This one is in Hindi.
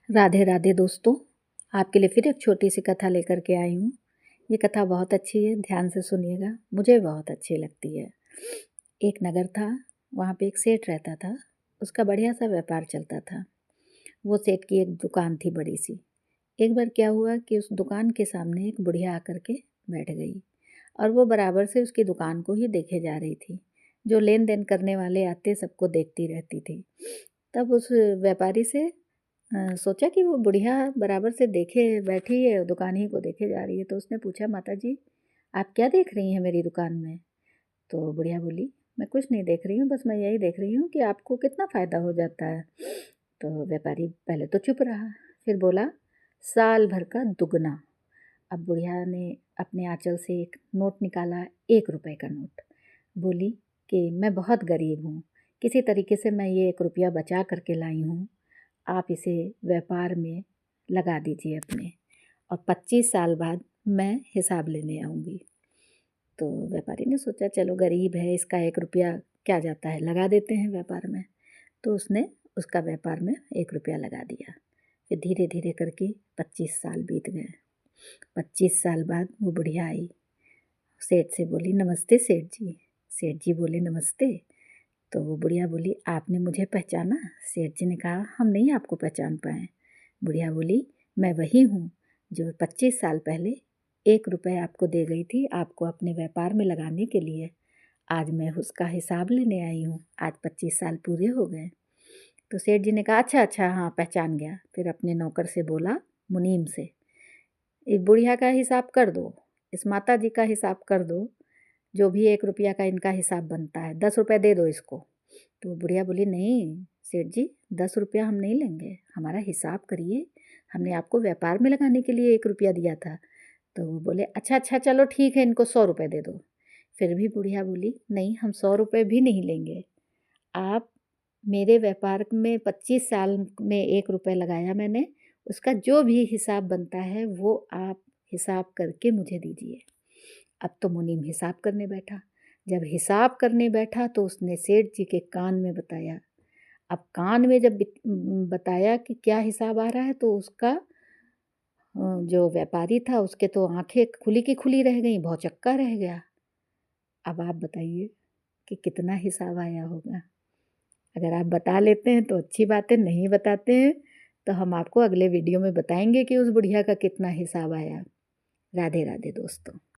राधे राधे दोस्तों, आपके लिए फिर एक छोटी सी कथा लेकर के आई हूँ। ये कथा बहुत अच्छी है, ध्यान से सुनिएगा, मुझे बहुत अच्छी लगती है। एक नगर था, वहाँ पे एक सेठ रहता था। उसका बढ़िया सा व्यापार चलता था। वो सेठ की एक दुकान थी बड़ी सी। एक बार क्या हुआ कि उस दुकान के सामने एक बुढ़िया आकर के बैठ गई और वो बराबर से उसकी दुकान को ही देखे जा रही थी। जो लेन देन करने वाले आते सबको देखती रहती थी। तब उस व्यापारी से सोचा कि वो बुढ़िया बराबर से देखे बैठी है, दुकान ही को देखे जा रही है। तो उसने पूछा, माता जी आप क्या देख रही हैं मेरी दुकान में? तो बुढ़िया बोली, मैं कुछ नहीं देख रही हूँ, बस मैं यही देख रही हूँ कि आपको कितना फ़ायदा हो जाता है। तो व्यापारी पहले तो चुप रहा, फिर बोला, साल भर का दुगना। अब बुढ़िया ने अपने आंचल से एक नोट निकाला, 1 रुपए का नोट। बोली कि मैं बहुत गरीब हूँ, किसी तरीके से मैं ये 1 रुपया बचा करके लाई हूँ, आप इसे व्यापार में लगा दीजिए अपने, और 25 साल बाद मैं हिसाब लेने आऊँगी। तो व्यापारी ने सोचा चलो गरीब है, इसका 1 रुपया क्या जाता है, लगा देते हैं व्यापार में। तो उसने उसका व्यापार में 1 रुपया लगा दिया। फिर धीरे धीरे करके 25 साल बीत गए। 25 साल बाद वो बुढ़िया आई, सेठ से बोली, नमस्ते सेठ जी। सेठ जी बोले, नमस्ते। तो वो बुढ़िया बोली, आपने मुझे पहचाना? सेठ जी ने कहा, हम नहीं आपको पहचान पाए। बुढ़िया बोली, मैं वही हूँ जो 25 साल पहले 1 रुपये आपको दे गई थी, आपको अपने व्यापार में लगाने के लिए। आज मैं उसका हिसाब लेने आई हूँ, आज 25 साल पूरे हो गए। तो सेठ जी ने कहा, अच्छा अच्छा, हाँ पहचान गया। फिर अपने नौकर से बोला, मुनीम से, इस बुढ़िया का हिसाब कर दो, इस माता जी का हिसाब कर दो, जो भी 1 रुपया का इनका हिसाब बनता है, 10 रुपये दे दो इसको। तो बुढ़िया बोली, नहीं सेठ जी, 10 रुपया हम नहीं लेंगे, हमारा हिसाब करिए, हमने आपको व्यापार में लगाने के लिए 1 रुपया दिया था। तो वो बोले, अच्छा अच्छा चलो ठीक है, इनको 100 रुपये दे दो। फिर भी बुढ़िया बोली, नहीं हम 100 रुपये भी नहीं लेंगे, आप मेरे व्यापार में 25 साल में 1 रुपये लगाया मैंने, उसका जो भी हिसाब बनता है वो आप हिसाब करके मुझे दीजिए। अब तो मुनीम हिसाब करने बैठा। जब हिसाब करने बैठा तो उसने सेठ जी के कान में बताया। अब कान में जब बताया कि क्या हिसाब आ रहा है, तो उसका जो व्यापारी था उसके तो आंखें खुली की खुली रह गई, भौचक्का रह गया। अब आप बताइए कि कितना हिसाब आया होगा। अगर आप बता लेते हैं तो अच्छी बात है, नहीं बताते हैं तो हम आपको अगले वीडियो में बताएंगे कि उस बुढ़िया का कितना हिसाब आया। राधे राधे दोस्तों।